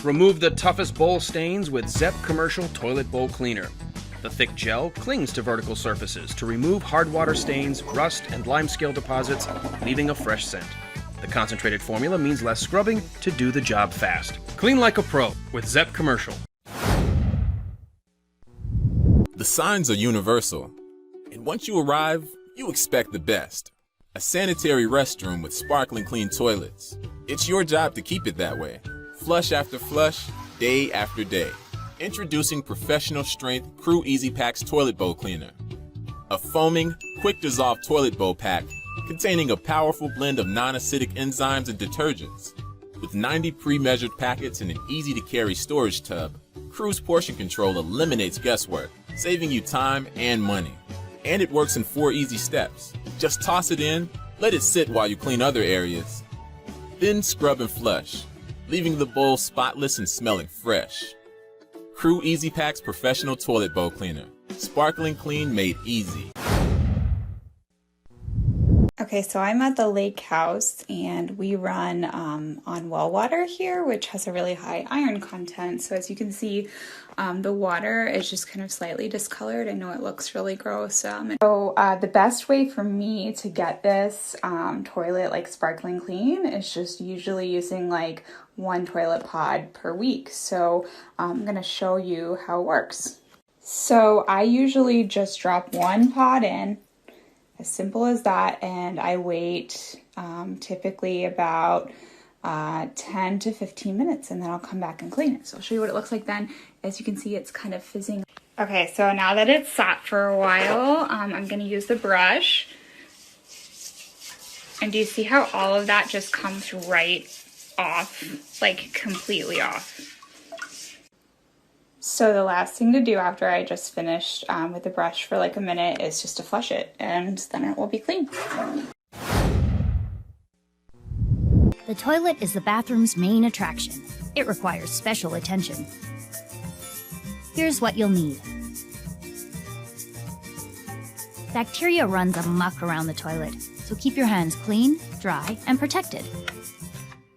Remove the toughest bowl stains with ZEP Commercial Toilet Bowl Cleaner. The thick gel clings to vertical surfaces to remove hard water stains, rust, and limescale deposits, leaving a fresh scent. The concentrated formula means less scrubbing to do the job fast. Clean like a pro with ZEP Commercial. The signs are universal, and once you arrive, you expect the best. A sanitary restroom with sparkling clean toilets. It's your job to keep it that way. Flush after flush, day after day. Introducing professional strength KIISIISO Pack's Toilet Bowl Cleaner. A foaming, quick dissolve toilet bowl pack containing a powerful blend of non-acidic enzymes and detergents. With 90 pre-measured packets and an easy-to-carry storage tub, KIISIISO's portion control eliminates guesswork, saving you time and money. And it works in 4 easy steps. Just toss it in, let it sit while you clean other areas. Then scrub and flush, leaving the bowl spotless and smelling fresh. KIISIISO Pack's Professional Toilet Bowl Cleaner. Sparkling clean made easy. Okay, so I'm at the lake house and we run on well water here, which has a really high iron content. So as you can see, the water is just kind of slightly discolored. I know it looks really gross. The best way for me to get this toilet like sparkling clean is just usually using like 1 toilet pod per week. So I'm gonna show you how it works. So I usually just drop 1 pod in, as simple as that, and I wait typically about 10 to 15 minutes, and then I'll come back and clean it. So I'll show you what it looks like then. As you can see, it's kind of fizzing. Okay, so now that it's sat for a while, I'm gonna use the brush. And do you see how all of that just comes right off, like completely off? So the last thing to do after I just finished with the brush for like a minute is just to flush it, and then it will be clean. The toilet is the bathroom's main attraction. It requires special attention. Here's what you'll need. Bacteria runs amok around the toilet, so keep your hands clean, dry, and protected.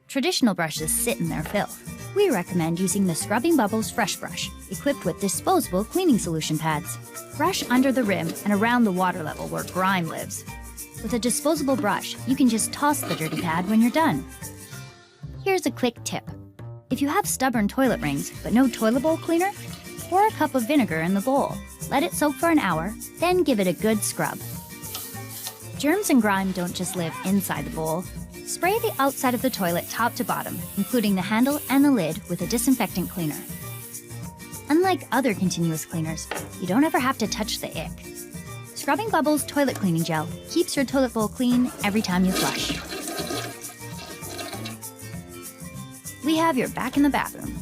Traditional brushes sit in their filth. We recommend using the Scrubbing Bubbles Fresh Brush, equipped with disposable cleaning solution pads. Brush under the rim and around the water level where grime lives. With a disposable brush, you can just toss the dirty pad when you're done. Here's a quick tip. If you have stubborn toilet rings but no toilet bowl cleaner, pour a cup of vinegar in the bowl. Let it soak for an hour, then give it a good scrub. Germs and grime don't just live inside the bowl. Spray the outside of the toilet top to bottom, including the handle and the lid, with a disinfectant cleaner. Unlike other continuous cleaners, you don't ever have to touch the ick. Scrubbing Bubbles Toilet Cleaning Gel keeps your toilet bowl clean every time you flush. We have your back in the bathroom.